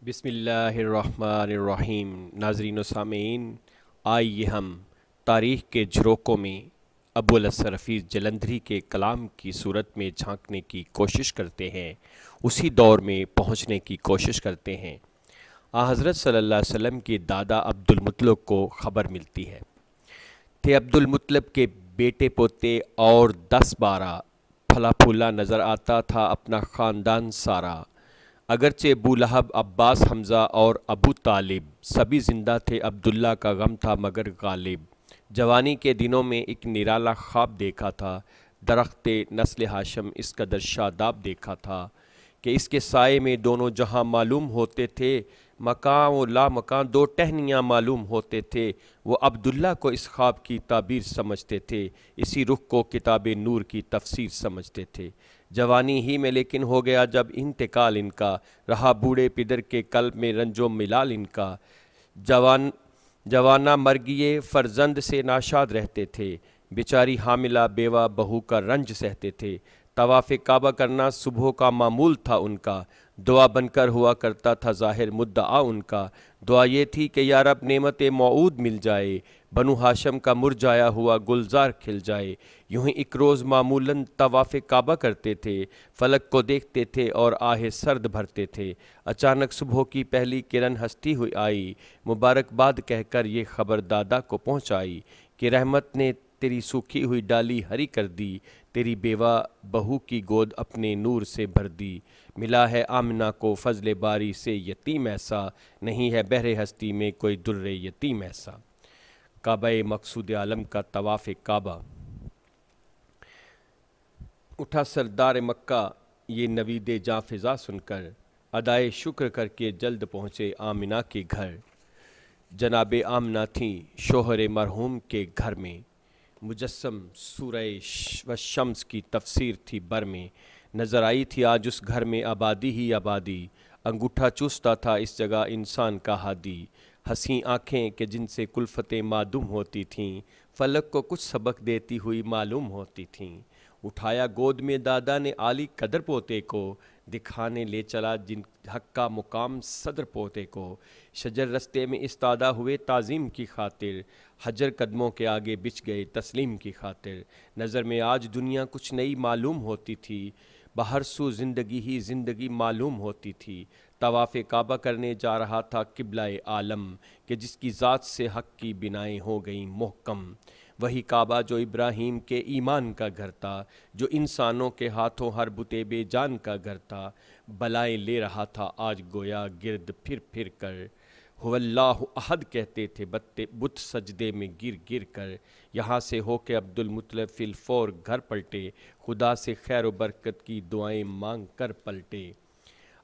بسم اللہ الرحمن الرحیم۔ ناظرین و سامعین، آئیے ہم تاریخ کے جھروکوں میں ابو الاسر حفیظ جلندھری کے کلام کی صورت میں جھانکنے کی کوشش کرتے ہیں، اسی دور میں پہنچنے کی کوشش کرتے ہیں۔ حضرت صلی اللہ علیہ وسلم کے دادا عبد المطلب کو خبر ملتی ہے تھے عبد المطلب کے بیٹے پوتے اور 10-12 پھلا پھولا نظر آتا تھا اپنا خاندان سارا۔ اگرچہ ابو لہب، عباس، حمزہ اور ابو طالب سبھی زندہ تھے، عبداللہ کا غم تھا مگر غالب۔ جوانی کے دنوں میں ایک نرالا خواب دیکھا تھا، درخت نسل ہاشم اس قدر شاداب دیکھا تھا کہ اس کے سائے میں دونوں جہاں معلوم ہوتے تھے، مکاں و لا مکاں دو ٹہنیاں معلوم ہوتے تھے۔ وہ عبداللہ کو اس خواب کی تعبیر سمجھتے تھے، اسی رخ کو کتاب نور کی تفسیر سمجھتے تھے۔ جوانی ہی میں لیکن ہو گیا جب انتقال ان کا، رہا بوڑھے پدر کے قلب میں رنج و ملال ان کا۔ جوانہ مرگیے فرزند سے ناشاد رہتے تھے، بیچاری حاملہ بیوہ بہو کا رنج سہتے تھے۔ طواف کعبہ کرنا صبح کا معمول تھا ان کا، دعا بن کر ہوا کرتا تھا ظاہر مدعا ان کا۔ دعا یہ تھی کہ یا رب نعمت موعود مل جائے، بنو ہاشم کا مرجھایا ہوا گلزار کھل جائے۔ یوں ہی ایک روز معمولاً طواف کعبہ کرتے تھے، فلک کو دیکھتے تھے اور آہ سرد بھرتے تھے۔ اچانک صبح کی پہلی کرن ہستی ہوئی آئی، مبارکباد کہہ کر یہ خبر دادا کو پہنچائی کہ رحمت نے تیری سوکھی ہوئی ڈالی ہری کر دی، تیری بیوہ بہو کی گود اپنے نور سے بھر دی۔ ملا ہے آمنہ کو فضل باری سے یتیم ایسا، نہیں ہے بحر ہستی میں کوئی در یتیم ایسا۔ کعبہ مقصود عالم کا طواف کعبہ۔ اٹھا سردار مکہ یہ نوید جاں فضا سن کر، ادائے شکر کر کے جلد پہنچے آمنہ کے گھر۔ جناب آمنہ تھیں شوہر مرحوم کے گھر میں، مجسم سورہ والشمس کی تفسیر تھی بر میں۔ نظر آئی تھی آج اس گھر میں آبادی ہی آبادی، انگوٹھا چوستا تھا اس جگہ انسان کا ہادی۔ حسین آنکھیں کہ جن سے کلفتیں معدوم ہوتی تھیں، فلک کو کچھ سبق دیتی ہوئی معلوم ہوتی تھیں۔ اٹھایا گود میں دادا نے عالی قدر پوتے کو، دکھانے لے چلا جن حق کا مقام صدر پوتے کو۔ شجر رستے میں استادہ ہوئے تعظیم کی خاطر، حجر قدموں کے آگے بچھ گئے تسلیم کی خاطر۔ نظر میں آج دنیا کچھ نئی معلوم ہوتی تھی، بہر سو زندگی ہی زندگی معلوم ہوتی تھی۔ طواف کعبہ کرنے جا رہا تھا قبلہ عالم، کہ جس کی ذات سے حق کی بنائیں ہو گئیں محکم۔ وہی کعبہ جو ابراہیم کے ایمان کا گھر تھا، جو انسانوں کے ہاتھوں ہر بت بے جان کا گھر تھا۔ بلائیں لے رہا تھا آج گویا گرد پھر پھر کر، هو اللہ احد کہتے تھے بت سجدے میں گر گر کر۔ یہاں سے ہو کے عبد المطلب فی الفور گھر پلٹے، خدا سے خیر و برکت کی دعائیں مانگ کر پلٹے۔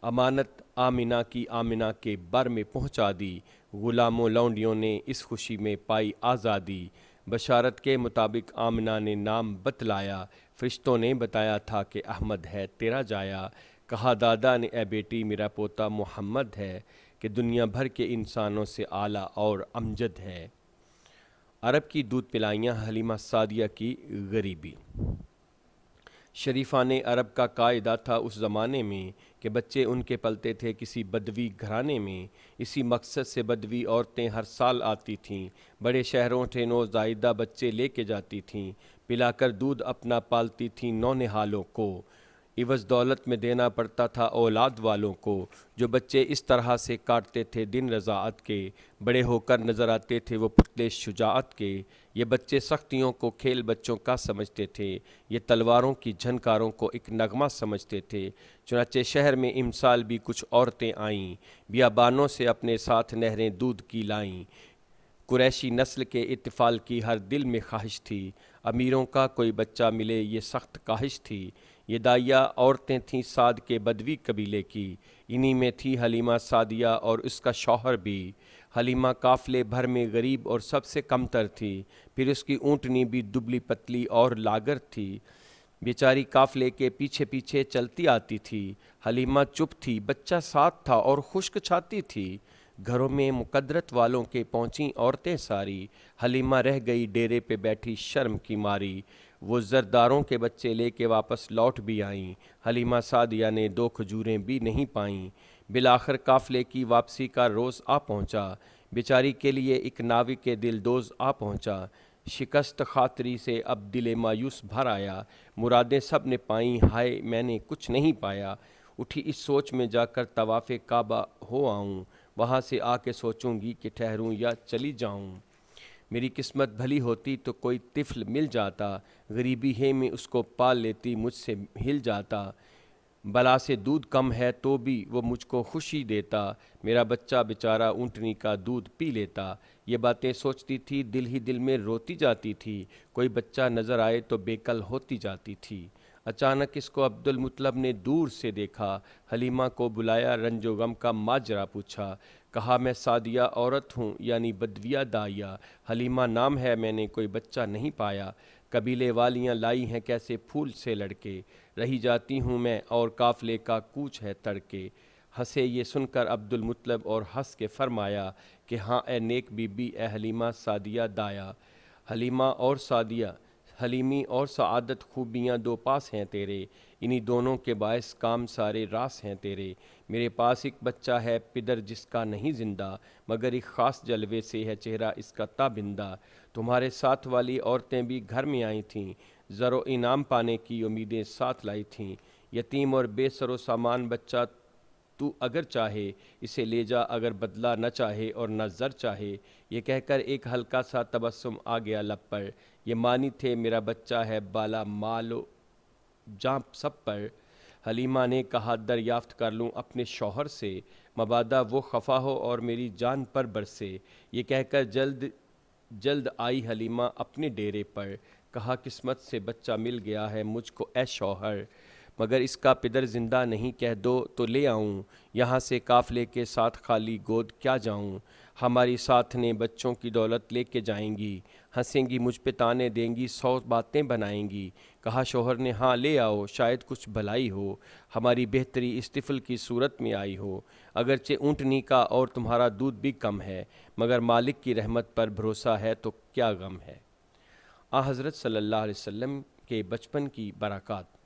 امانت آمنہ کی آمنہ کے بر میں پہنچا دی، غلاموں لونڈیوں نے اس خوشی میں پائی آزادی۔ بشارت کے مطابق آمنہ نے نام بتلایا، فرشتوں نے بتایا تھا کہ احمد ہے تیرا جایا۔ کہا دادا نے اے بیٹی میرا پوتا محمد ہے، کہ دنیا بھر کے انسانوں سے اعلیٰ اور امجد ہے۔ عرب کی دودھ پلائیاں حلیمہ سعدیہ کی غریبی۔ شریفان عرب کا قاعدہ تھا اس زمانے میں کہ بچے ان کے پلتے تھے کسی بدوی گھرانے میں۔ اسی مقصد سے بدوی عورتیں ہر سال آتی تھیں، بڑے شہروں سے نوزائیدہ بچے لے کے جاتی تھیں، پلا کر دودھ اپنا پالتی تھیں نونہالوں کو۔ عوض دولت میں دینا پڑتا تھا اولاد والوں کو، جو بچے اس طرح سے کاٹتے تھے دن رضاعت کے، بڑے ہو کر نظر آتے تھے وہ پتلے شجاعت کے۔ یہ بچے سختیوں کو کھیل بچوں کا سمجھتے تھے، یہ تلواروں کی جھنکاروں کو ایک نغمہ سمجھتے تھے۔ چنانچہ شہر میں امسال بھی کچھ عورتیں آئیں، بیابانوں سے اپنے ساتھ نہریں دودھ کی لائیں۔ قریشی نسل کے اطفال کی ہر دل میں خواہش تھی، امیروں کا کوئی بچہ ملے یہ سخت کاہش تھی۔ یہ دائیہ عورتیں تھیں سعد کے بدوی قبیلے کی، انہی میں تھی حلیمہ سعدیہ اور اس کا شوہر بھی۔ حلیمہ قافلے بھر میں غریب اور سب سے کمتر تھی، پھر اس کی اونٹنی بھی دبلی پتلی اور لاغر تھی۔ بیچاری قافلے کے پیچھے پیچھے چلتی آتی تھی، حلیمہ چپ تھی، بچہ ساتھ تھا اور خشک چھاتی تھی۔ گھروں میں مقدرت والوں کے پہنچیں عورتیں ساری، حلیمہ رہ گئی ڈیرے پہ بیٹھی شرم کی ماری۔ وہ زرداروں کے بچے لے کے واپس لوٹ بھی آئیں، حلیمہ سعدیہ نے 2 کھجوریں بھی نہیں پائیں۔ بالآخر قافلے کی واپسی کا روز آ پہنچا۔ بیچاری کے لیے ایک ناوک کے دل دوز آ پہنچا۔ شکست خاطری سے اب دل مایوس بھر آیا۔ مرادیں سب نے پائیں، ہائے میں نے کچھ نہیں پایا۔ اٹھی اس سوچ میں جا کر طواف کعبہ ہو آؤں، وہاں سے آ کے سوچوں گی کہ ٹھہروں یا چلی جاؤں۔ میری قسمت بھلی ہوتی تو کوئی طفل مل جاتا، غریبی ہے میں اس کو پال لیتی، مجھ سے ہل جاتا۔ بلا سے دودھ کم ہے تو بھی وہ مجھ کو خوشی دیتا، میرا بچہ بیچارہ اونٹنی کا دودھ پی لیتا۔ یہ باتیں سوچتی تھی، دل ہی دل میں روتی جاتی تھی۔ کوئی بچہ نظر آئے تو بے کل ہوتی جاتی تھی۔ اچانک اس کو عبد المطلب نے دور سے دیکھا، حلیمہ کو بلایا، رنج و غم کا ماجرا پوچھا۔ کہا میں سعدیہ عورت ہوں یعنی بدویہ داعیہ، حلیمہ نام ہے، میں نے کوئی بچہ نہیں پایا۔ قبیلے والیاں لائی ہیں کیسے پھول سے لڑکے، رہی جاتی ہوں میں اور قافلے کا کوچ ہے تڑکے۔ ہنسے یہ سن کر عبد المطلب اور ہنس کے فرمایا کہ ہاں اے نیک بی بی، اے حلیمہ سعدیہ دایا۔ حلیمہ اور سعدیہ، حلیمی اور سعادت خوبیاں دو پاس ہیں تیرے، انہی دونوں کے باعث کام سارے راس ہیں تیرے۔ میرے پاس ایک بچہ ہے پدر جس کا نہیں زندہ، مگر ایک خاص جلوے سے ہے چہرہ اس کا تابندہ۔ تمہارے ساتھ والی عورتیں بھی گھر میں آئی تھیں، زر و انعام پانے کی امیدیں ساتھ لائی تھیں۔ یتیم اور بے سر و سامان بچہ تو اگر چاہے اسے لے جا، اگر بدلہ نہ چاہے اور نہ زر چاہے۔ یہ کہہ کر ایک ہلکا سا تبسم آ گیا لب پر۔ یہ معنی تھے میرا بچہ ہے بالا مال و جاں سب پر۔ حلیمہ نے کہا دریافت کر لوں اپنے شوہر سے، مبادا وہ خفا ہو اور میری جان پر برسے۔ یہ کہہ کر جلد آئی حلیمہ اپنے ڈیرے پر۔ کہا قسمت سے بچہ مل گیا ہے مجھ کو اے شوہر، مگر اس کا پدر زندہ نہیں، کہہ دو تو لے آؤں، یہاں سے قافلے کے ساتھ خالی گود کیا جاؤں۔ ہماری ساتھ نے بچوں کی دولت لے کے جائیں گی، ہنسیں گی مجھ پہ تانے دیں گی، 100 باتیں بنائیں گی۔ کہا شوہر نے ہاں لے آؤ، شاید کچھ بھلائی ہو، ہماری بہتری اس طفل کی صورت میں آئی ہو۔ اگرچہ اونٹنی کا اور تمہارا دودھ بھی کم ہے، مگر مالک کی رحمت پر بھروسہ ہے تو کیا غم ہے۔ حضرت صلی اللہ علیہ وسلم کے بچپن کی برکات۔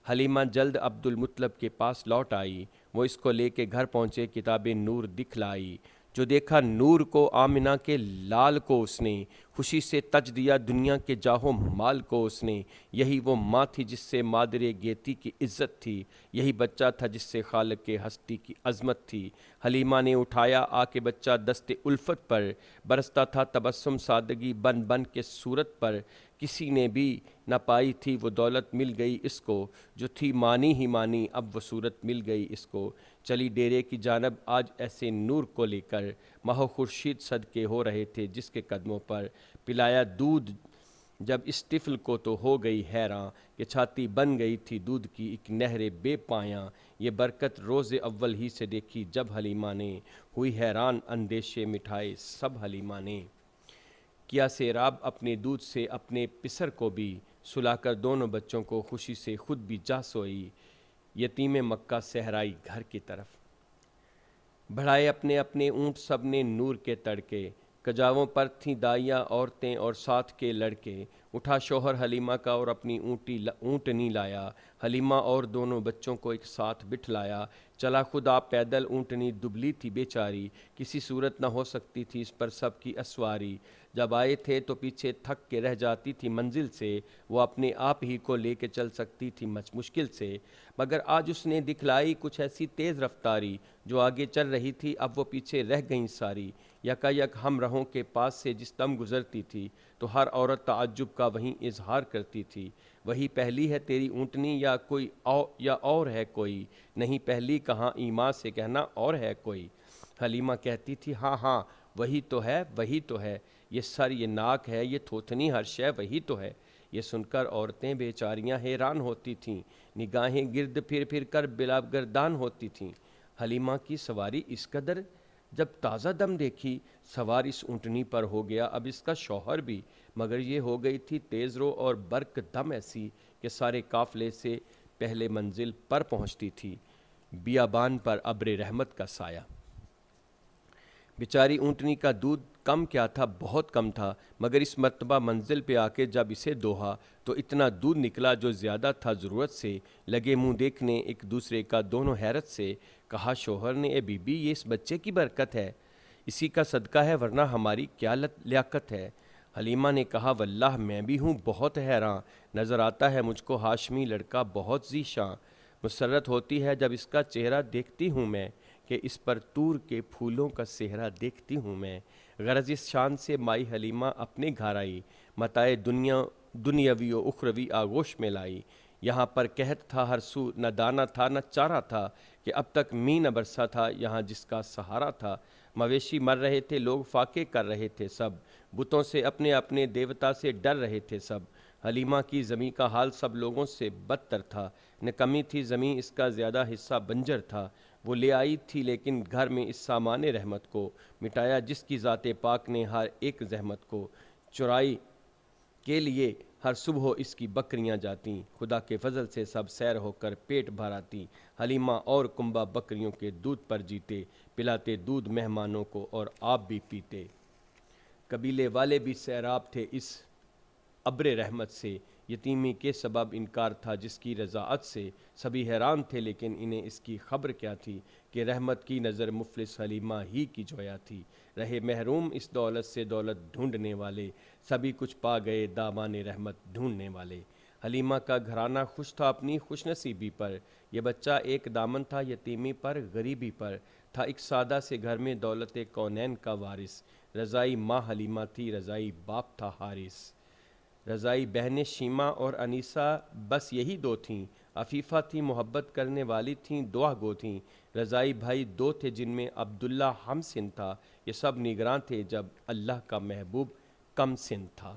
حلیمہ جلد عبد المطلب کے پاس لوٹ آئی، وہ اس کو لے کے گھر پہنچے، کتاب نور دکھلائی۔ جو دیکھا نور کو آمنہ کے لال کو اس نے، خوشی سے تج دیا دنیا کے جاہو مال کو اس نے۔ یہی وہ ماں تھی جس سے مادر گیتی کی عزت تھی، یہی بچہ تھا جس سے خالق کے ہستی کی عظمت تھی۔ حلیمہ نے اٹھایا آ کے بچہ دست الفت پر، برستا تھا تبسم سادگی بن بن کے صورت پر۔ کسی نے بھی نہ پائی تھی وہ دولت مل گئی اس کو، جو تھی مانی ہی مانی اب وہ صورت مل گئی اس کو۔ چلی ڈیرے کی جانب آج ایسے نور کو لے کر، ماہ و خورشید صدقے ہو رہے تھے جس کے قدموں پر۔ پلایا دودھ جب اس طفل کو تو ہو گئی حیراں، کہ چھاتی بن گئی تھی دودھ کی ایک نہر بے پایاں۔ یہ برکت روز اول ہی سے دیکھی جب حلیمہ نے، ہوئی حیران اندیشے مٹھائے سب حلیمہ نے۔ کیا سیراب اپنے دودھ سے اپنے پسر کو بھی، سلا کر دونوں بچوں کو خوشی سے خود بھی جا سوئی۔ یتیم مکہ صحرائی گھر کی طرف بڑھائے اپنے اپنے اونٹ سب نے نور کے تڑکے، کجاووں پر تھیں دائیاں عورتیں اور ساتھ کے لڑکے۔ اٹھا شوہر حلیمہ کا اور اپنی اونٹنی لایا، حلیمہ اور دونوں بچوں کو ایک ساتھ بٹھلایا۔ چلا خود آپ پیدل، اونٹنی دبلی تھی بیچاری، کسی صورت نہ ہو سکتی تھی اس پر سب کی اسواری۔ جب آئے تھے تو پیچھے تھک کے رہ جاتی تھی منزل سے، وہ اپنے آپ ہی کو لے کے چل سکتی تھی مشکل سے، مگر آج اس نے دکھلائی کچھ ایسی تیز رفتاری، جو آگے چل رہی تھی اب وہ پیچھے رہ گئیں ساری۔ یکا یک ہم رہوں کے پاس سے جس دم گزرتی تھی، تو ہر عورت تعجب کا وہیں اظہار کرتی تھی۔ وہی پہلی ہے تیری اونٹنی یا کوئی یا اور ہے کوئی، نہیں پہلی کہاں ایمان سے کہنا اور ہے کوئی۔ حلیمہ کہتی تھی ہاں ہاں وہی تو ہے وہی تو ہے، یہ سر یہ ناک ہے یہ تھوتنی ہر شے وہی تو ہے۔ یہ سن کر عورتیں بیچاریاں حیران ہوتی تھیں، نگاہیں گرد پھر پھر کر بلا گردان ہوتی تھیں۔ حلیمہ کی سواری اس قدر، جب تازہ دم دیکھی سوار اس اونٹنی پر ہو گیا اب اس کا شوہر بھی، مگر یہ ہو گئی تھی تیز رو اور برق دم ایسی کہ سارے قافلے سے پہلے منزل پر پہنچتی تھی۔ بیابان پر ابر رحمت کا سایہ۔ بیچاری اونٹنی کا دودھ کم کیا تھا، بہت کم تھا، مگر اس مرتبہ منزل پہ آ کے جب اسے دوہا تو اتنا دودھ نکلا جو زیادہ تھا ضرورت سے۔ لگے منہ دیکھنے ایک دوسرے کا دونوں حیرت سے۔ کہا شوہر نے اے بی بی یہ اس بچے کی برکت ہے، اسی کا صدقہ ہے ورنہ ہماری کیا لیاقت ہے۔ حلیمہ نے کہا واللہ میں بھی ہوں بہت حیراں، نظر آتا ہے مجھ کو ہاشمی لڑکا بہت ذیشاں، مسرت ہوتی ہے جب اس کا چہرہ دیکھتی ہوں میں، کہ اس پر طور کے پھولوں کا صحرا دیکھتی ہوں میں۔ غرض اس شان سے مائی حلیمہ اپنے گھر آئی، متائے دنیاوی و اخروی آغوش میں لائی۔ یہاں پر قحط تھا ہر سو، نہ دانہ تھا نہ چارہ تھا، کہ اب تک می نہ برسا تھا یہاں جس کا سہارا تھا۔ مویشی مر رہے تھے، لوگ فاقے کر رہے تھے سب، بتوں سے اپنے اپنے دیوتا سے ڈر رہے تھے سب۔ حلیمہ کی زمیں کا حال سب لوگوں سے بدتر تھا، نہ کمی تھی زمیں اس کا زیادہ حصہ بنجر تھا۔ وہ لے آئی تھی لیکن گھر میں اس سامان رحمت کو، مٹایا جس کی ذات پاک نے ہر ایک زحمت کو۔ چرائی کے لیے ہر صبح اس کی بکریاں جاتیں، خدا کے فضل سے سب سیر ہو کر پیٹ بھر آتی۔ حلیمہ اور کنبہ بکریوں کے دودھ پر جیتے، پلاتے دودھ مہمانوں کو اور آپ بھی پیتے۔ قبیلے والے بھی سیراب تھے اس ابر رحمت سے، یتیمی کے سبب انکار تھا جس کی رضاعت سے۔ سبھی حیران تھے لیکن انہیں اس کی خبر کیا تھی، کہ رحمت کی نظر مفلس حلیمہ ہی کی جویا تھی۔ رہے محروم اس دولت سے دولت ڈھونڈنے والے، سبھی کچھ پا گئے دامان رحمت ڈھونڈنے والے۔ حلیمہ کا گھرانہ خوش تھا اپنی خوش نصیبی پر، یہ بچہ ایک دامن تھا یتیمی پر غریبی پر، تھا ایک سادہ سے گھر میں دولت کونین کا وارث۔ رضائی ماں حلیمہ تھی، رضائی باپ تھا حارث۔ رضائی بہنیں شیمہ اور انیسہ بس یہی دو تھیں، عفیفہ تھی محبت کرنے والی تھیں، دعا گو تھیں۔ رضائی بھائی دو تھے جن میں عبداللہ ہم سن تھا، یہ سب نگراں تھے جب اللہ کا محبوب کم سن تھا۔